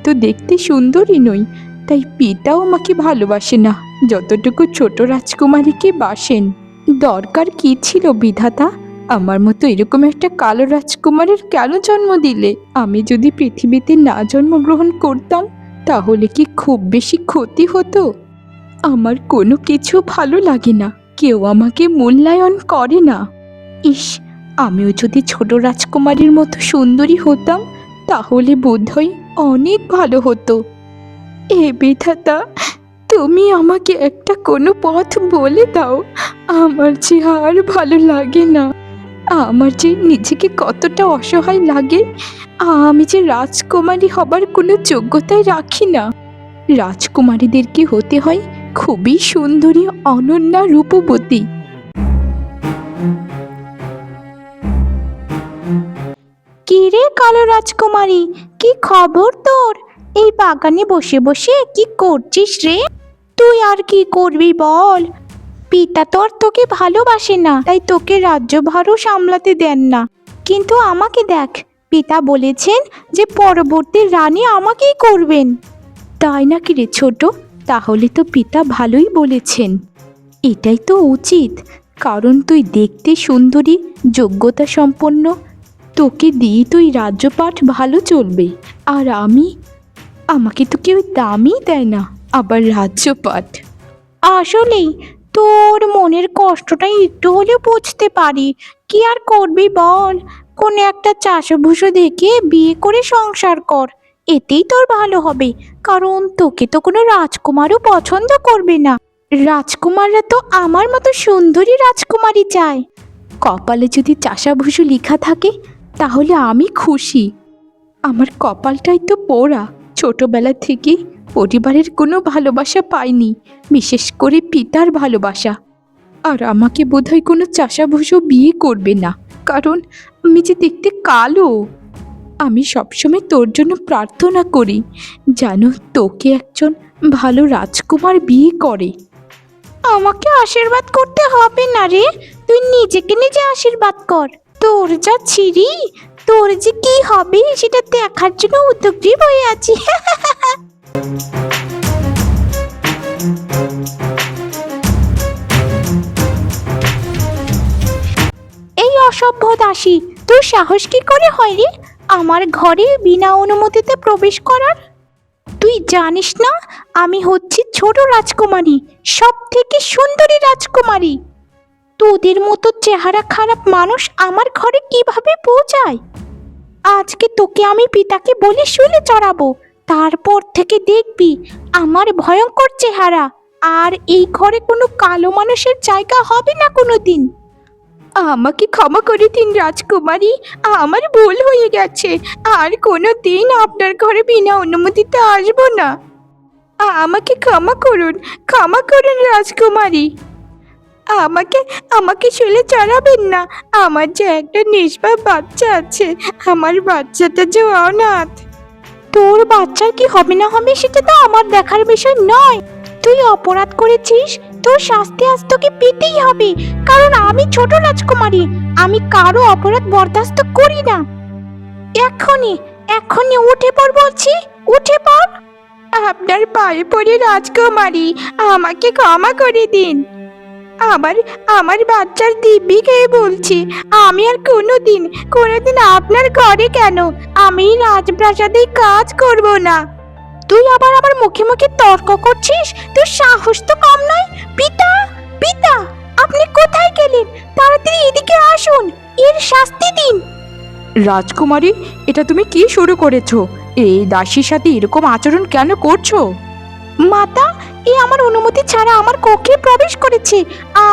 তো দেখতে সুন্দরী নই, তাই পিতাও আমাকে ভালোবাসে না যতটুকু ছোট রাজকুমারীকে বাসেন। দরকার কি ছিল বিধাতা, আমার মতো এরকম একটা কালো রাজকুমারের কেন জন্ম দিলে? আমি যদি পৃথিবীতে না জন্মগ্রহণ করতাম তাহলে কি খুব বেশি ক্ষতি হতো? আমার কোনো কিছু ভালো লাগে না, কেউ আমাকে মূল্যায়ন করে না। ইস, আমিও যদি ছোট রাজকুমারীর মতো সুন্দরী হতাম তাহলে বোধহয় অনেক ভালো হতো। এ বিধাতা, তুমি আমাকে একটা কোনো পথ বলে দাও। আমার যে আর ভালো লাগে না, আমার যে নিজেকে কতটা অসহায় লাগে। আমি যে রাজকুমারী হবার কোনো যোগ্যতাই রাখি না। রাজকুমারীদেরকে হতে হয় খুবই সুন্দরী, অনন্যা, রূপবতী। কি রে কালো রাজকুমারী, কি খবর তোর? এই বাগানে বসে বসে কি করছিস রে? তুই আর কি করবি বল? পিতা তোর তোকে ভালোবাসে না, তাই তোকে রাজ্যভারও সামলাতে দেন না। কিন্তু আমাকে দেখ, পিতা বলেছেন যে পরবর্তী রানী আমাকেই করবেন। তাই নাকি রে ছোট? তাহলে তো পিতা ভালোই বলেছেন। এটাই তো উচিত, কারণ তুই দেখতে সুন্দরী, যোগ্যতা সম্পন্ন, তোকে দিয়ে তুই রাজ্যপাঠ ভালো চলবে। আর আমাকে তো কেউ দামই দেয় না, আবার রাজ্যপাঠ। আসলেই তোর মনের কষ্টটা একটু হলেও বুঝতে পারি। কি আর করবি বল, কোন একটা চাষভুষো দেখে বিয়ে করে সংসার কর, এতেই তোর ভালো হবে। কারণ তোকে তো কোনো রাজকুমারও পছন্দ করবে না। রাজকুমাররা তো আমার মতো সুন্দরী রাজকুমারী চায়। কপালে যদি চাষাভুষো লেখা থাকে তাহলে আমি খুশি। আমার কপালটাই তো পোড়া, ছোটবেলা থেকে পরিবারের কোনো ভালোবাসা পাইনি, বিশেষ করে পিতার ভালোবাসা। আর আমাকে বোধহয় কোনো চাষাভুষো বিয়ে করবে না, কারণ আমি যে দেখতে কালো। আমি সবসময় তোর জন্য প্রার্থনা করি যেন তোকে একজন ভালো রাজকুমার বিয়ে করে। আমাকে আশীর্বাদ করতে হবে না রে, তুই নিজেকে নিজে আশীর্বাদ কর। তোর যা ছিরি, তোর যে কি হবে সেটা দেখার জন্য উদ্গ্রীব হয়ে আছি। এই অসভ্য দাসী, তোর সাহস কি করে হয় রে আমার ঘরে বিনা অনুমতিতে প্রবেশ করার? তুই জানিস না আমি হচ্ছি ছোট রাজকুমারী, সব থেকে সুন্দরী রাজকুমারী। তোদের মতো চেহারা খারাপ মানুষ আমার ঘরে কিভাবে পৌঁছায়? আজকে তোকে আমি পিতাকে বলে শুলে চড়াবো, তারপর থেকে দেখবি আমার ভয়ঙ্কর চেহারা। আর এই ঘরে কোনো কালো মানুষের জায়গা হবে না কোনোদিন। আমাকে ক্ষমা করে দিন রাজকুমারী, আমার ভুল হয়ে গেছে। আর কোনো দিন আপনার ঘরে বিনা অনুমতিতে আসবো না। আমাকে ক্ষমা করুন রাজকুমারী। আমাকে আমাকে শুলে চড়াবেন না। আমার যে একটা নিষ্পাপ বাচ্চা আছে, আমার বাচ্চাটা যে অনাথ। তোর বাচ্চার কি হবে না হবে সেটা তো আমার দেখার বিষয় নয়। তুই অপরাধ করেছিস, তোর শাস্তি আজ তোকে পেতেই হবে। কারণ আমি ছোট রাজকুমারী, আমি কারো অপরাধ বরদাস্ত করি না। এখনই এখনই উঠে পড় বলছি, উঠে পড়। আপনার পায়ে পড়ে রাজকুমারী, আমাকে ক্ষমা করে দিন। আমার বাচ্চার দিব্যি খেয়ে বলছি, আমি আর কোনোদিন আপনার ঘরে কেন, আমি রাজপ্রাসাদে কাজ করব না। তুই আবার আমার মুখে মুখে তর্ক করছিস? তোর সাহস তো কম নয়। পিতা, পিতা, আপনি কোথায় গেলেন? তাড়াতাড়ি এদিকে আসুন, এর শাস্তি দিন। রাজকুমারী, এটা তুমি কি শুরু করেছো? এই দাসীর সাথে এরকম আচরণ কেন করছো? মাতা, এ আমার অনুমতি ছাড়া আমার কক্ষে প্রবেশ করেছে।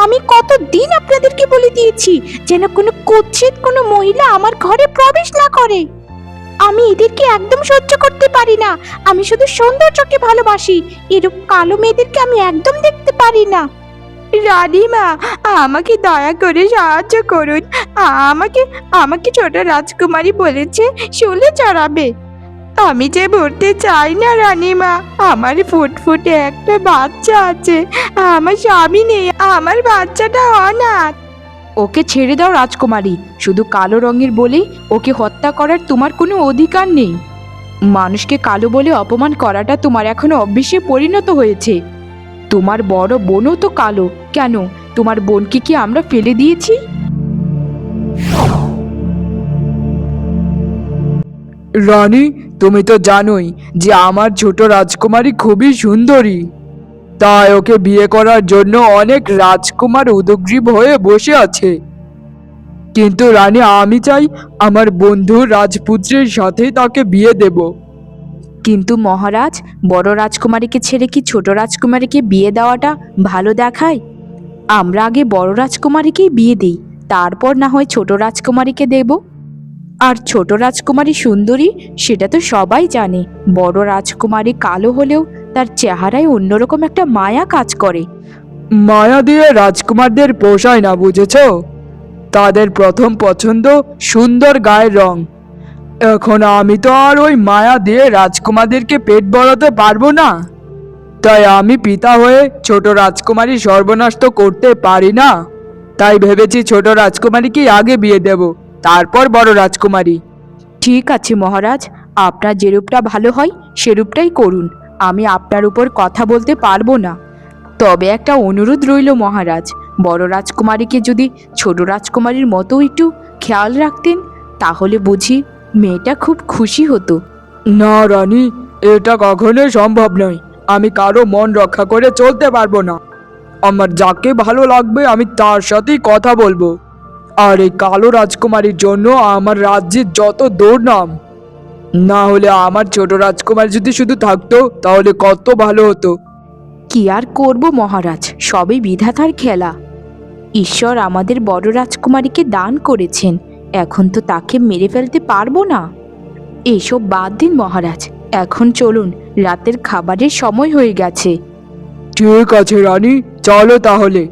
আমি কতদিন আপনাদেরকে বলে দিয়েছি যেন কোনো কুৎসিত কোনো মহিলা আমার ঘরে প্রবেশ না করে। আমি এদেরকে একদম সহ্য করতে পারি না। আমি শুধু সৌন্দর্যকে ভালোবাসি, এরূপ কালো মেয়েদেরকে আমি একদম দেখতে পারি না। রানীমা, আমাকে দয়া করে সাহায্য করুন। আমাকে আমাকে ছোট রাজকুমারী বলেছে শুলে চড়াবে। আমি যে মরতে চাই না রানীমা। আমার ফুটফুটে একটা বাচ্চা আছে, আমার স্বামী নেই, আমার বাচ্চাটা অনাথ। ওকে ছেড়ে দাও রাজকুমারী, শুধু কালো রঙের বলে ওকে হত্যা করার তোমার কোনো অধিকার নেই। মানুষকে কালো বলে অপমান করাটা তোমার এখনো অভ্যেসে পরিণত হয়েছে। তোমার বড় বোনও তো কালো, কেন তোমার বোনকে কি আমরা ফেলে দিয়েছি? রানী, তুমি তো জানোই যে আমার ছোট রাজকুমারী খুবই সুন্দরী, তাই ওকে বিয়ে করার জন্য অনেক রাজকুমার উদগ্রীব হয়ে বসে আছে। কিন্তু রানী, আমি চাই আমার বন্ধু রাজপুত্রের সাথে তাকে বিয়ে দেব। কিন্তু মহারাজ, বড় রাজকুমারীকে ছেড়ে কি ছোট রাজকুমারীকে বিয়ে দেওয়াটা ভালো দেখায়? আমরা আগে বড় রাজকুমারীকেই বিয়ে দিই, তারপর না হয় ছোট রাজকুমারীকে দেব। আর ছোট রাজকুমারী সুন্দরী সেটা তো সবাই জানে। বড় রাজকুমারী কালো হলেও তার চেহারায় অন্যরকম একটা মায়া কাজ করে। মায়া দিয়ে রাজকুমারদের পোষায় না, বুঝেছ? তাদের প্রথম পছন্দ সুন্দর গায়ের রং। এখন আমি তো আর ওই মায়া দিয়ে রাজকুমারদেরকে পেট ভরাতে পারবো না। তাই আমি পিতা হয়ে ছোট রাজকুমারী সর্বনাশ তো করতে পারি না। তাই ভেবেছি ছোট রাজকুমারীকে আগে বিয়ে দেব, তারপর বড় রাজকুমারী। ঠিক আছে মহারাজ, আপনার যেরূপটা ভালো হয় সেরূপটাই করুন। আমি আপনার উপর কথা বলতে পারবো না। তবে একটা অনুরোধ রইল মহারাজ, বড় রাজকুমারীকে যদি ছোট রাজকুমারীর মতো একটু খেয়াল রাখতেন, তাহলে বুঝি মেয়েটা খুব খুশি হতো। না রানী, এটা কখনোই সম্ভব নয়। আমি কারো মন রক্ষা করে চলতে পারবো না। আমার যাকে ভালো লাগবে আমি তার সাথেই কথা বলবো। আর এই কালো রাজকুমারীর জন্য আমার রাজ্যের যত দুর্নাম। না হলে আমার ছোট রাজকুমার যদি শুধু থাকতো তাহলে কত ভালো হতো। কি আর করব মহারাজ, সবই বিধাতার খেলা। ঈশ্বর আমাদের বড় রাজকুমারীকে দান করেছেন, এখন তো তাকে মেরে ফেলতে পারবো না। এইসব বাদ দিন মহারাজ, এখন চলুন, রাতের খাবারের সময় হয়ে গেছে। ঠিক আছে রানী, চলো তাহলে।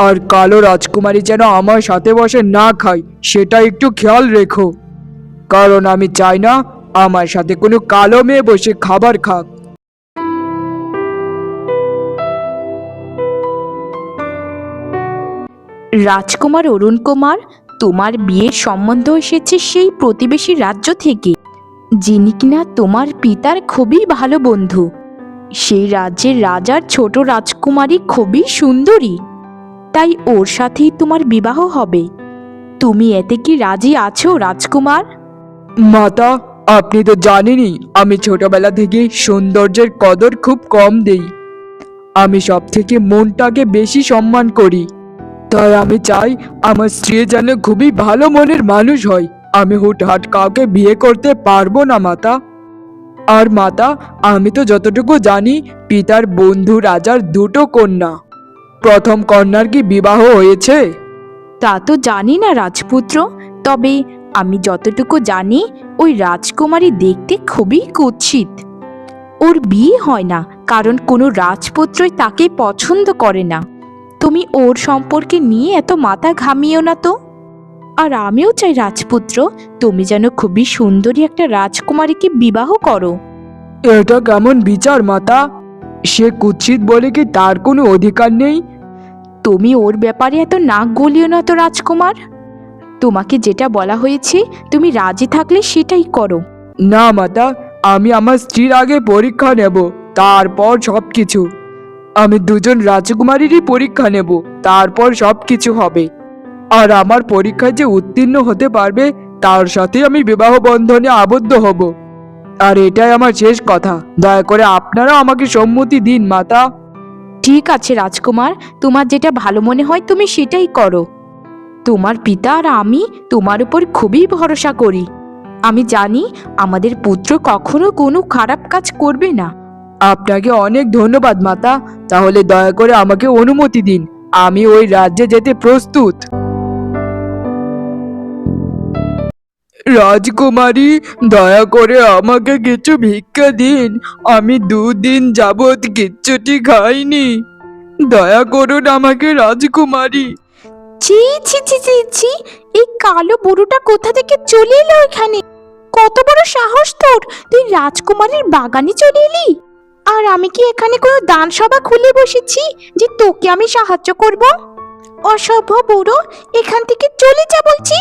আর কালো রাজকুমারী যেন আমার সাথে বসে না খায় সেটা একটু খেয়াল রেখো, কারণ আমি চাই না আমার সাথে কোনো কালো মেয়ে বসে খাবার খাক। রাজকুমার অরুণ কুমার, তোমার বিয়ের সম্বন্ধ এসেছে সেই প্রতিবেশী রাজ্য থেকে, যিনি কিনা তোমার পিতার খুবই ভালো বন্ধু। সেই রাজ্যের রাজার ছোট রাজকুমারী খুবই সুন্দরী, তাই ওর সাথেই তোমার বিবাহ হবে। তুমি এতে কি রাজি আছো রাজকুমার? মাতা, আপনি তো জানেনই আমি ছোটবেলা থেকে সৌন্দর্যের কদর খুব কম দেই। আমি সব থেকে মনটাকে বেশি সম্মান করি। তাই আমি চাই আমার স্ত্রী যেন খুবই ভালো মনের মানুষ হয়। আমি হুটহাট কাউকে বিয়ে করতে পারবো না মাতা। আর মাতা, আমি তো যতটুকু জানি পিতার বন্ধু রাজার দুটো কন্যা। প্রথম কন্যার কি বিবাহ হয়েছে? তা তো জানি না রাজপুত্র, তবে আমি যতটুকু জানি ওই রাজকুমারী দেখতে খুবই কুৎসিত। ওর বিয়ে হয় না, কারণ কোনো রাজপুত্রই তাকে পছন্দ করে না। তুমি ওর সম্পর্কে নিয়ে এত মাথা ঘামিও না তো। আর আমিও চাই রাজপুত্র, তুমি যেন খুবই সুন্দরী একটা রাজকুমারীকে বিবাহ করো। এটা কেমন বিচার মাতা? সে কুৎসিত বলে কি তার কোনো অধিকার নেই? তুমি ওর ব্যাপারে এত নাক গলিও না তো রাজকুমার। তোমাকে যেটা বলা হয়েছে তুমি রাজি থাকলে সেটাই করো। না মাতা, আমি আমার স্ত্রীর আগে পরীক্ষা নেব, তারপর সবকিছু। আমি দুজন রাজকুমারীরই পরীক্ষা নেব, তারপর সবকিছু হবে। আর আমার পরীক্ষায় যে উত্তীর্ণ হতে পারবে তার সাথে আমি বিবাহ বন্ধনে আবদ্ধ হব। আর এটাই আমার শেষ কথা। দয়া করে আপনারা আমাকে সম্মতি দিন মাতা। ঠিক আছে রাজকুমার, তোমার যেটা ভালো মনে হয় তুমি সেটাই করো। তোমার পিতা আর আমি তোমার উপর খুবই ভরসা করি। আমি জানি আমাদের পুত্র কখনো কোনো খারাপ কাজ করবে না। আপনাকে অনেক ধন্যবাদ মাতা। তাহলে দয়া করে আমাকে অনুমতি দিন, আমি ওই রাজ্যে যেতে প্রস্তুত। রাজকুমারী, দয়া করে আমাকে কিছু ভিক্ষা দিন। আমি 2 দিন যাবৎ কিচ্ছুটি খাইনি। দয়া করুন আমাকে রাজকুমারী। ছি ছি ছি ছি ছি, এই কালো বুড়োটা কোথা থেকে চলে এলো এখানে? কত বড় সাহস তোর, তুই রাজকুমারীর বাগানে চলে এলি? আর আমি কি এখানে কোনো দান সভা খুলে বসেছি যে তোকে আমি সাহায্য করব? অসভ্য বুড়ো, এখান থেকে চলে যা বলছি।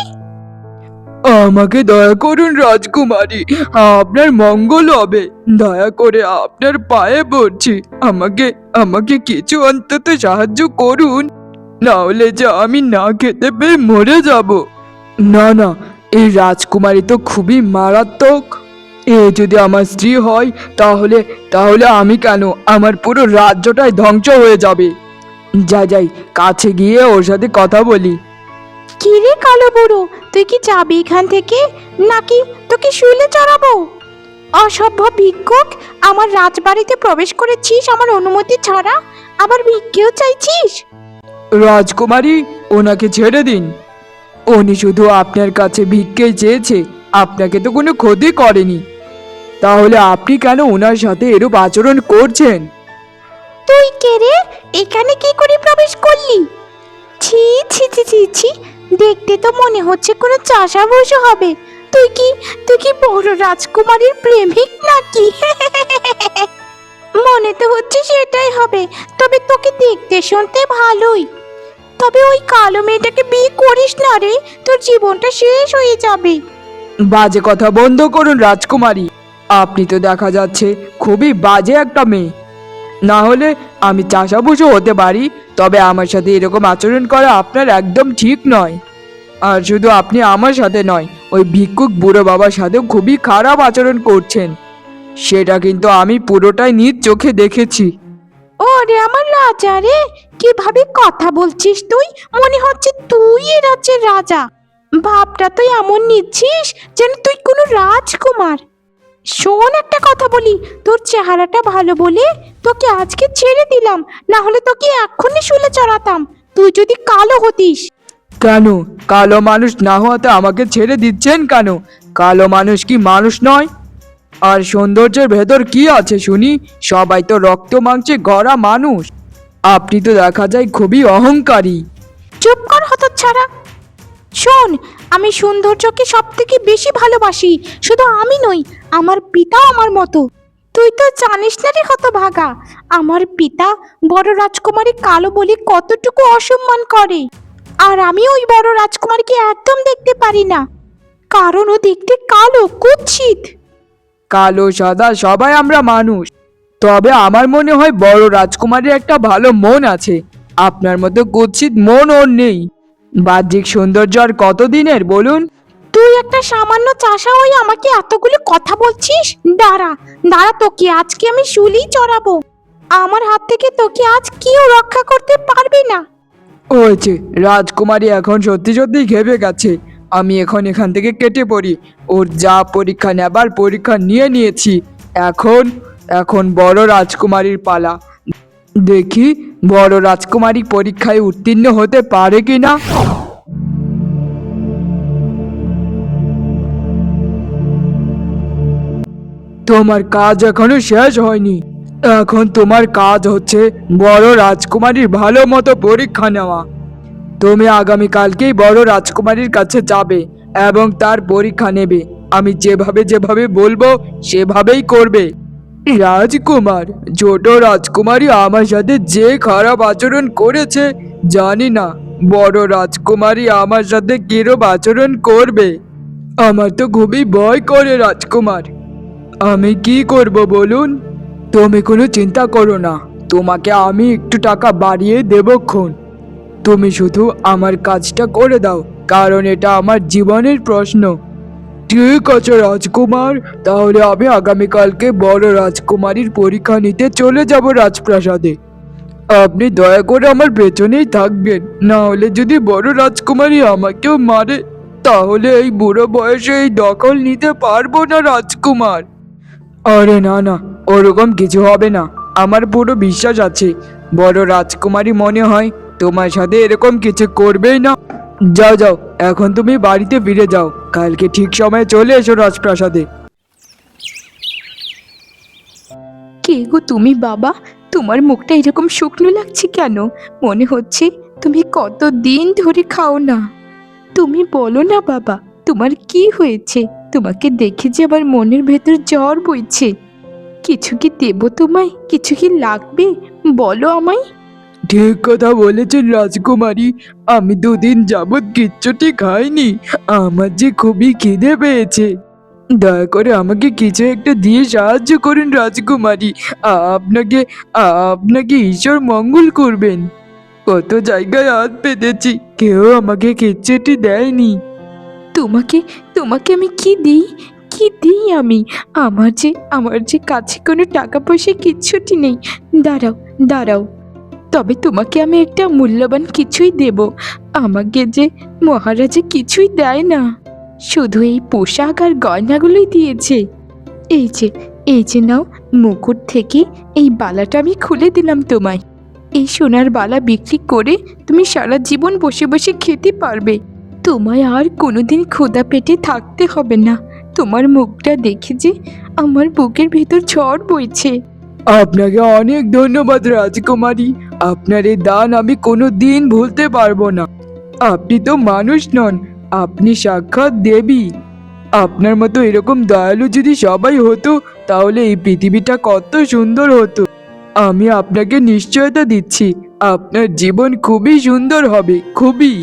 আমাকে দয়া করুন রাজকুমারী, আপনার মঙ্গল হবে। দয়া করে আপনার পায়ে পড়ছি, আমাকে আমাকে কিছু অন্তত সাহায্য করুন, না হলে যে আমি না খেতে পেয়ে মরে যাব। না না, এই রাজকুমারী তো খুবই মারাত্মক। এ যদি আমার স্ত্রী হয় তাহলে তাহলে আমি কেন, আমার পুরো রাজ্যটাই ধ্বংস হয়ে যাবে। যাই কাছে গিয়ে ওর সাথে কথা বলি। কি রে কালো বুড়ো, তুই কি যাবি এখান থেকে, নাকি তোকে শুলে চড়াবো? অসভ্য ভিক্ষুক, আমার রাজবাড়িতে প্রবেশ করেছিস আমার অনুমতি ছাড়া, আবার ভিক্ষেও চাইছিস? রাজকুমারী, ওনাকে ছেড়ে দিন। উনি শুধু আপনার কাছে ভিক্ষে চেয়েছে, আপনাকে তো কোনো ক্ষতি করেনি। তাহলে আপনি কেন ওনার সাথে এরূপ আচরণ করছেন? তুই কে রে, এখানে কি করে প্রবেশ করলি? ছি ছি ছি ছি ছি, দেখতে তো মনে হচ্ছে কোনো চাষাভুষো হবে। তুই কি বড় রাজকুমারীর প্রেমিক নাকি? মনে তো হচ্ছে সেটাই হবে, তবে তোকে দেখতে শুনতে ভালোই। তবে ওই কালো মেয়েটাকে বিয়ে করিস না রে, তোর জীবনটা শেষ হয়ে যাবে। বাজে কথা বন্ধ করুন রাজকুমারী, আপনি তো দেখা যাচ্ছে খুবই বাজে একটা মেয়ে। না হলে আমি চাষাভুষো হতে পারি, তবে আমার সাথে এরকম আচরণ করা আপনার একদম ঠিক নয়। আর শুধু আপনি আমার সাথে নয়, ওই ভিক্ষুক বুড়ো বাবার সাথেও খুবই খারাপ আচরণ করছেন। সেটা কিন্তু আমি পুরোটাই নিজ চোখে দেখেছি। ওরে আমার রাজা রে, কিভাবে কথা বলছিস তুই, মনে হচ্ছে তুই এ রাজ্যের রাজা। ভাবটা তুই এমন নিচ্ছিস যেন তুই কোনো রাজকুমার। শোন, একটা কথা বলি, তোর চেহারাটা ভালো বলে তোকে আজকে ছেড়ে দিলাম, না হলে তোকে এক্ষুনি শুলে চড়াতাম, তুই যদি কালো হতিস। কেন, কালো মানুষ না হওয়াতে আমাকে ছেড়ে দিচ্ছেন কেন? কালো মানুষ কি মানুষ নয়? আর সৌন্দর্যের ভেতর কি আছে শুনি? সবাই তো রক্ত মাংসে গড়া মানুষ। আপনি তো দেখা যায় খুবই অহংকারী। চুপ কর হতচ্ছাড়া। শোন, আমি সৌন্দর্যকে সব থেকে বেশি ভালোবাসি। শুধু আমি নই, আমার পিতাও আমার মতো। তুই তো জানিস না রে হতভাগা, আমার পিতা বড় রাজকুমারী কালো বলে কতটুকু অসম্মান করে। আর আমি ওই বড় রাজকুমারীকে একদম দেখতে পারি না, কারণ ও দেখতে কালো, কুৎসিত। কালো সাদা সবাই আমরা মানুষ, তবে আমার মনে হয় বড় রাজকুমারীর একটা ভালো মন আছে। আপনার মতো কুৎসিত মন ওর নেই। বাহ্যিক সৌন্দর্য আর কতদিনের বলুন? তুই একটা সামান্য চাষা হয়ে আমাকে এতগুলো কথা বলছিস? দাঁড়া দাঁড়া, তোকে আজকে আমি শুলেই চড়াবো। আমার হাত থেকে তোকে আজ কেউ রক্ষা করতে পারবে না। হয়েছে, রাজকুমারী এখন সত্যি সত্যি ঘেবে গেছে। আমি এখন এখান থেকে কেটে পড়ি। ওর যা পরীক্ষা নেবার পরীক্ষা নিয়ে নিয়েছি। এখন এখন বড় রাজকুমারীর পালা। দেখি বড় রাজকুমারী পরীক্ষায় উত্তীর্ণ হতে পারে কিনা। তোমার কাজ এখনো শেষ হয়নি। এখন তোমার কাজ হচ্ছে বড় রাজকুমারীর ভালো মতো পরীক্ষা নেওয়া। তুমি আগামীকালকেই বড় রাজকুমারীর কাছে যাবে এবং তার পরীক্ষা নেবে। আমি যেভাবে যেভাবে বলবো সেভাবেই করবে। রাজকুমার, ছোট রাজকুমারী আমার সাথে যে খারাপ আচরণ করেছে, জানি না বড় রাজকুমারী আমার সাথে কিরূপ আচরণ করবে। আমার তো খুবই ভয় করে রাজকুমার। আমি কি করব বলুন? তুমি কোনো চিন্তা করো না, তোমাকে আমি একটু টাকা বাড়িয়ে দেবক্ষণ। তুমি শুধু আমার কাজটা করে দাও, কারণ এটা আমার জীবনের প্রশ্ন। ঠিক আছে রাজকুমার, তাহলে আমি আগামীকালকে বড় রাজকুমারীর পরীক্ষা নিতে চলে যাব রাজপ্রাসাদে। আপনি দয়া করে আমার পেছনেই থাকবেন, না হলে যদি বড় রাজকুমারী আমাকেও মারে, তাহলে এই বুড়ো বয়সে এই দখল নিতে পারবো না রাজকুমার। আরে না না, ওরকম কিছু হবে না, আমার পুরো বিশ্বাস আছে। বড় রাজকুমারী মনে হয় তোমার সাথে এরকম কিছু করবেই না। যাও যাও, এখন তুমি বাড়িতে ফিরে যাও, কালকে ঠিক সময়ে চলে এসো রাজপ্রাসাদে। কে গো তুমি বাবা? তোমার মুখটা এরকম শুকনো লাগছে কেন? মনে হচ্ছে তুমি কতদিন ধরে খাও না। তুমি বলো না বাবা, তোমার কি হয়েছে? তোমাকে দেখে যে আমার মনের ভেতর জ্বর বইছে। কিছু কি দেবো তোমায়? কিছু কি লাগবে? বলো আমায়। ঠিক কথা বলেছেন রাজকুমারী। আমি 2 দিন যাবৎ কিচ্ছুটি খাইনি। আমার যে খুবই খিদে পেয়েছে। দয়া করে আমাকে কিছু একটা দিয়ে সাহায্য করুন রাজকুমারী। আপনাকে আপনাকে ঈশ্বর মঙ্গল করবেন। কত জায়গায় হাত পেতেছি, কেউ আমাকে কিচ্ছুটি দেয়নি। তোমাকে তোমাকে আমি কি দিই আমি? আমার যে কাছে কোনো টাকা পয়সা কিচ্ছুটি নেই। দাঁড়াও দাঁড়াও, তবে তোমাকে আমি একটা মূল্যবান কিছুই দেব। আমাকে যে মহারাজা কিছুই দেয় না, শুধু এই পোশাক আর গয়নাগুলোই দিয়েছে। এই যে নাও, মুকুট থেকে এই বালাটা আমি খুলে দিলাম তোমায়। এই সোনার বালা বিক্রি করে তুমি সারা জীবন বসে বসে খেতে পারবে। তোমায় আর কোনোদিন ক্ষুধা পেটে থাকতে হবে না। তোমার মুখটা দেখে যে আমার বুকের ভেতর ঝড় বইছে। আপনাকে অনেক ধন্যবাদ রাজকুমারী। আপনার এই দান আমি কোনো দিন ভুলতে পারবো না। আপনি তো মানুষ নন, আপনি সাক্ষাৎ দেবী। আপনার মতো এরকম দয়ালু যদি সবাই হতো, তাহলে এই পৃথিবীটা কত সুন্দর হতো। আমি আপনাকে নিশ্চয়তা দিচ্ছি, আপনার জীবন খুবই সুন্দর হবে, খুবই।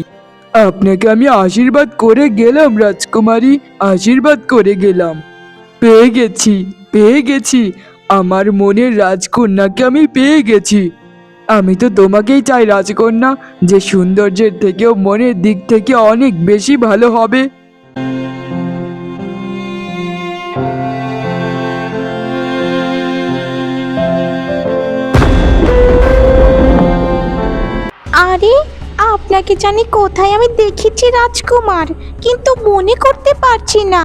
আপনাকে আমি আশীর্বাদ করে গেলাম রাজকুমারী, আশীর্বাদ করে গেলাম। পেয়ে গেছি, আমার মনের রাজকন্যাকে আমি পেয়ে গেছি। আমি তো তোমাকেই চাই রাজকন্যা, যে সৌন্দর্যের থেকেও মনের দিক থেকে অনেক বেশি ভালো হবে। আরে, আপনাকে জানি কোথায় আমি দেখেছি রাজকুমার, কিন্তু মনে করতে পারছি না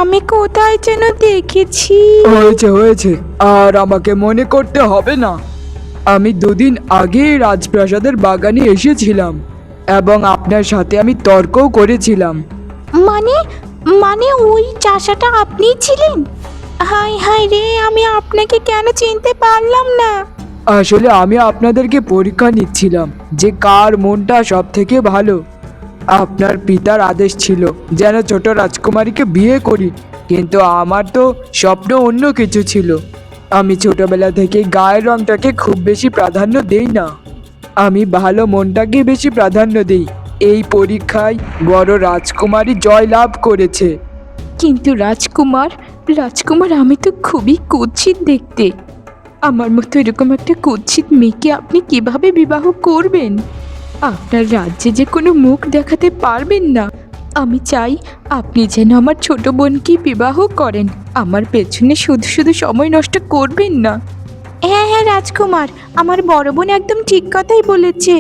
আমি কোথায় যেন দেখেছি। হয়েছে, আর আমাকে মনে করতে হবে না। আমি 2 দিন আগে রাজপ্রাসাদের বাগানে এসেছিলাম এবং আপনার সাথে আমি তর্কও করেছিলাম। মানে মানে ওই চাষাটা আপনিই ছিলেন? হাই হাই রে, আমি আপনাকে কেন চিনতে পারলাম না। আসলে আমি আপনাদেরকে পরীক্ষা নিচ্ছিলাম যে কার মনটা সব থেকে ভালো। আপনার পিতার আদেশ ছিল যেন ছোট রাজকুমারীকে বিয়ে করি, কিন্তু আমার তো স্বপ্ন অন্য কিছু ছিল। আমি ছোটবেলা থেকে গায়ের রংটাকে খুব বেশি প্রাধান্য দেই না, আমি ভালো মনটাকে বেশি প্রাধান্য দিই। এই পরীক্ষায় বড় রাজকুমারী জয় লাভ করেছে। কিন্তু রাজকুমার আমি তো খুবই কুৎসিত দেখতে। আমার মতো এরকম একটা কুৎসিত মেয়েকে আপনি কিভাবে বিবাহ করবেন? আপনার রাজ্যে যে কোনো মুখ দেখাতে পারবেন না। আমি চাই আপনি যেন আমার ছোট বোনকে বিবাহ করেন। আমার পেছনে শুধু শুধু সময় নষ্ট করবেন না। হ্যাঁ হ্যাঁ রাজকুমার, আমার বড় বোন একদম ঠিক কথাই বলেছে।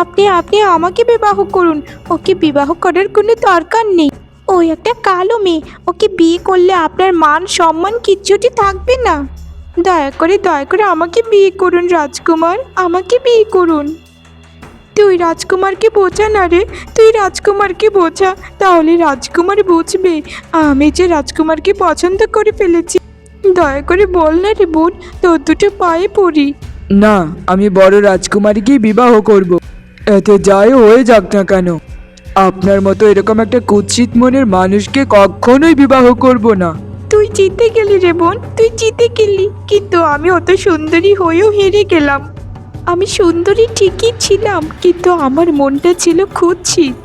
আপনি আপনি আমাকে বিবাহ করুন। ওকে বিবাহ করার কোনো দরকার নেই। ও একটা কালো মেয়ে, ওকে বিয়ে করলে আপনার মান সম্মান কিচ্ছুটি থাকবে না। দয়া করে আমাকে বিয়ে করুন রাজকুমার, আমাকে বিয়ে করুন। তুই রাজকুমারকে বোঝা না রে, তুই রাজকুমারকে বোঝা, তাহলে রাজকুমার বুঝবে আমি যে রাজকুমারকে পছন্দ করে ফেলেছি। দয়া করে বল না রে বোন, তোর দুটো পায়ে পড়ি। না, আমি বড় রাজকুমারীকেই বিবাহ করব। এতে যাই হয়ে যাক না কেন, আপনার মতো এরকম একটা কুৎসিত মনের মানুষকে কখনোই বিবাহ করব না। তুই জিতে গেলি রে বোন, তুই জিতে গেলি, কিন্তু আমি অত সুন্দরী হয়েও হেরে গেলাম। আমি সুন্দরী ঠিকই ছিলাম, কিন্তু আমার মনটা ছিল কুৎসিত।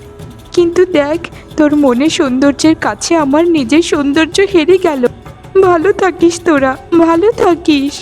কিন্তু দেখ, তোর মনে সৌন্দর্যের কাছে আমার নিজের সৌন্দর্য হেরে গেল। ভালো থাকিস তোরা, ভালো থাকিস।